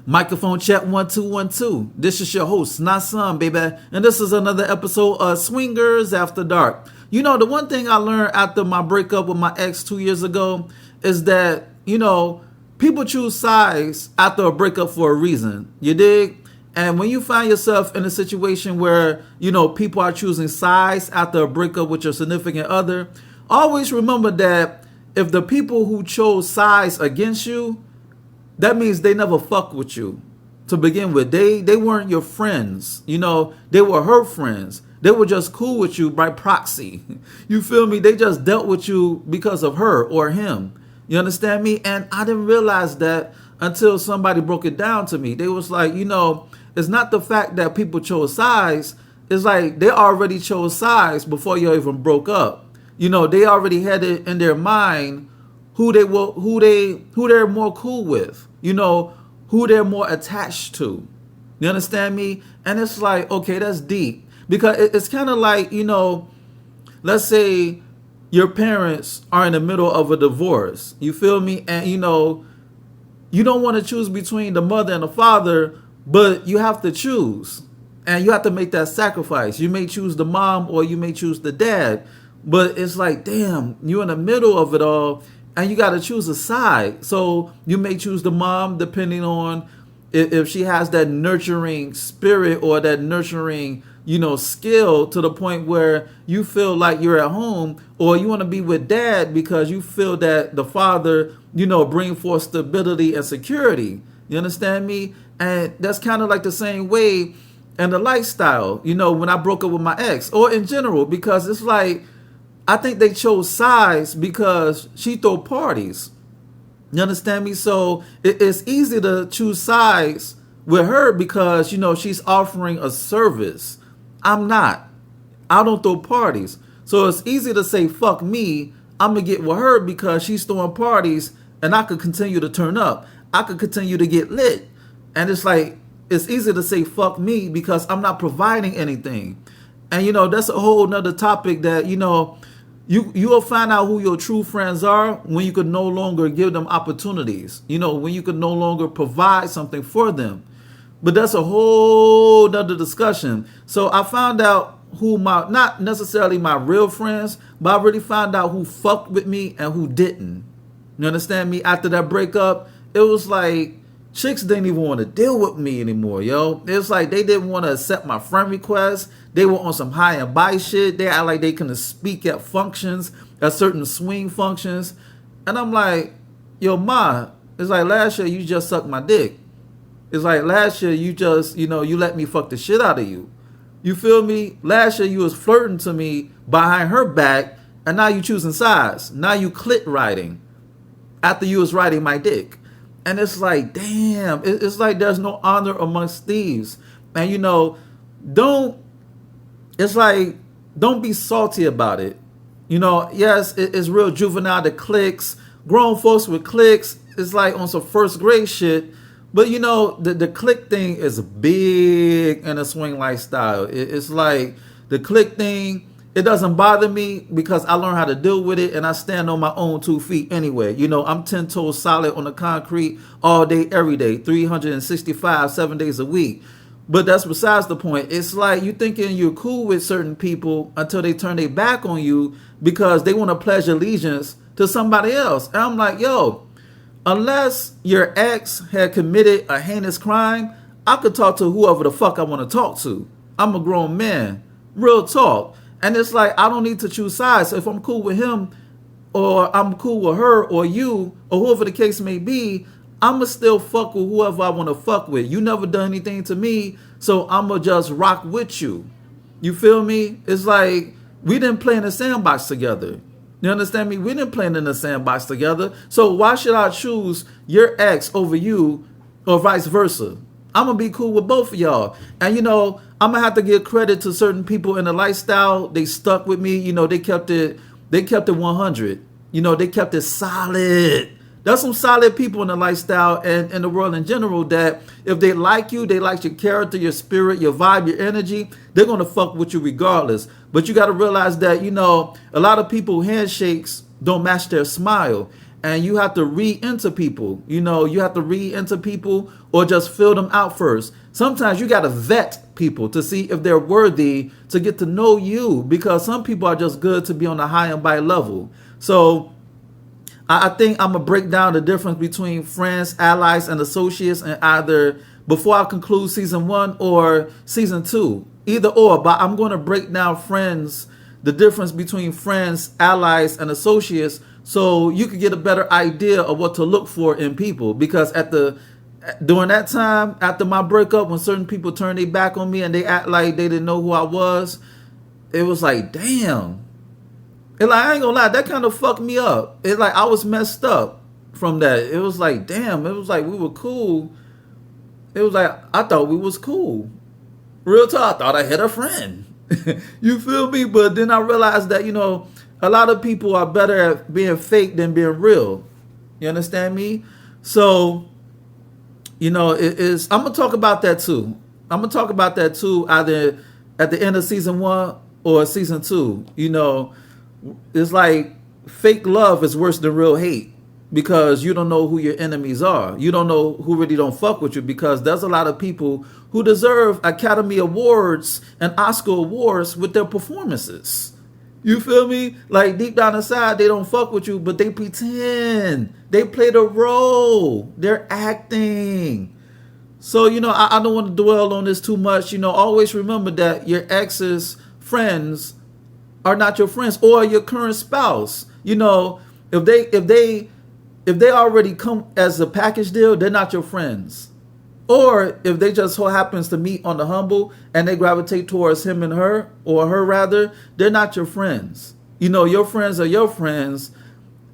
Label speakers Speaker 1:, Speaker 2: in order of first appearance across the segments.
Speaker 1: Microphone check 1 2 1 2. This is your host, not some baby, and this is another episode of Swingers After Dark. You know, the one thing I learned after my breakup with my ex 2 years ago is that, people choose sides after a breakup for a reason. You dig? And when you find yourself in a situation where, people are choosing sides after a breakup with your significant other, always remember that if the people who chose sides against you, that means they never fuck with you to begin with. They weren't your friends. They were her friends. They were just cool with you by proxy. You feel me? They just dealt with you because of her or him. You understand me? And I didn't realize that until somebody broke it down to me. They was like, it's not the fact that people chose sides. It's like they already chose sides before you even broke up. They already had it in their mind who they're more cool with, who they're more attached to. You understand me? And it's like, okay, that's deep. Because it's kind of like, let's say your parents are in the middle of a divorce. You feel me? And, you don't want to choose between the mother and the father, but you have to choose. And you have to make that sacrifice. You may choose the mom or you may choose the dad. But it's like, damn, you're in the middle of it all. And you got to choose a side. So you may choose the mom depending on if she has that nurturing spirit or that nurturing, skill to the point where you feel like you're at home, or you want to be with dad because you feel that the father, bring forth stability and security. You understand me? And that's kind of like the same way in the lifestyle, when I broke up with my ex or in general, because it's like, I think they chose sides because she throw parties. You understand me? So it's easy to choose sides with her because, she's offering a service. I'm not. I don't throw parties. So it's easy to say, fuck me. I'm going to get with her because she's throwing parties and I could continue to turn up. I could continue to get lit. And it's like, it's easy to say, fuck me because I'm not providing anything. And, that's a whole nother topic that, you'll find out who your true friends are when you can no longer give them opportunities, when you can no longer provide something for them. But that's a whole nother discussion. So I found out who not necessarily my real friends, but I really found out who fucked with me and who didn't. You understand me? After that breakup, it was like chicks didn't even want to deal with me anymore, yo. It's like they didn't want to accept my friend requests. They were on some high and by shit. They act like they couldn't speak at functions, at certain swing functions. And I'm like, yo, ma, it's like last year you just sucked my dick. It's like last year you just, you let me fuck the shit out of you. You feel me? Last year you was flirting to me behind her back, and now you choosing sides. Now you clit riding after you was riding my dick. And it's like, damn, it's like there's no honor amongst thieves. And, don't be salty about it. Yes, it's real juvenile to cliques. Grown folks with cliques, it's like on some first grade shit. But, the clique thing is big in a swing lifestyle. It's like the clique thing, it doesn't bother me because I learned how to deal with it and I stand on my own 2 feet anyway. I'm 10 toes solid on the concrete all day, every day, 365, 7 days a week. But that's besides the point. It's like you thinking you're cool with certain people until they turn their back on you because they want to pledge allegiance to somebody else. And I'm like, yo, unless your ex had committed a heinous crime, I could talk to whoever the fuck I want to talk to. I'm a grown man. Real talk. And it's like, I don't need to choose sides. So if I'm cool with him or I'm cool with her or you or whoever the case may be, I'ma still fuck with whoever I want to fuck with. You never done anything to me, so I'ma just rock with you. You feel me? It's like we didn't play in the sandbox together. You understand me? We didn't play in the sandbox together. So why should I choose your ex over you or vice versa? I'm going to be cool with both of y'all. And, I'm going to have to give credit to certain people in the lifestyle. They stuck with me. They kept it 100. They kept it solid. There's some solid people in the lifestyle and in the world in general that if they like you, they like your character, your spirit, your vibe, your energy, they're going to fuck with you regardless. But you got to realize that, a lot of people handshakes don't match their smile. and you have to read into people. You have to read into people or just fill them out first. Sometimes you got to vet people to see if they're worthy to get to know you, because some people are just good to be on the high and by level. So I think I'm going to break down the difference between friends, allies, and associates, and either before I conclude season 1 or season 2. Either or, but I'm going to break down friends, the difference between friends, allies, and associates, so you can get a better idea of what to look for in people. Because during that time, after my breakup, when certain people turned their back on me and they act like they didn't know who I was, it was like, damn. I ain't gonna lie, that kind of fucked me up. It's like I was messed up from that. It was like, damn, it was like we were cool. It was like, I thought we was cool. Real talk, I thought I had a friend. You feel me? But then I realized that, a lot of people are better at being fake than being real. You understand me? So, I'm going to talk about that too. Either at the end of season 1 or season 2. It's like fake love is worse than real hate, because you don't know who your enemies are. You don't know who really don't fuck with you, because there's a lot of people who deserve Academy Awards and Oscar Awards with their performances. You feel me? Like deep down inside, they don't fuck with you, but they pretend. They play the role. They're acting. So, I don't want to dwell on this too much. Always remember that your ex's friends are not your friends, or your current spouse. If they already come as a package deal, they're not your friends. Or if they just so happens to meet on the humble and they gravitate towards him and her, or her rather, they're not your friends. Your friends are your friends,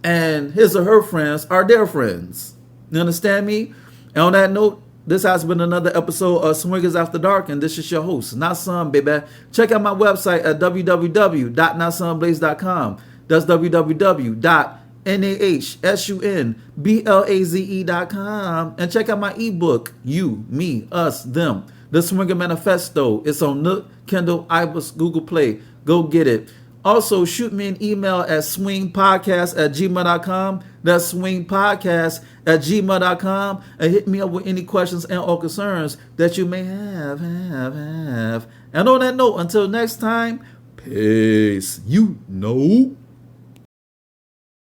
Speaker 1: and his or her friends are their friends. You understand me? And on that note, this has been another episode of Swingers After Dark, and this is your host, Not Some, baby. Check out my website at www.notsonblaze.com. That's www.nahsunblaze.com. And check out my ebook, You, Me, Us, Them, The Swinger Manifesto. It's on Nook, Kindle, iBooks, Google Play. Go get it. Also, shoot me an email at swingpodcast@gmail.com. That's swingpodcast@gmail.com. And hit me up with any questions and or concerns that you may have. And on that note, until next time, peace.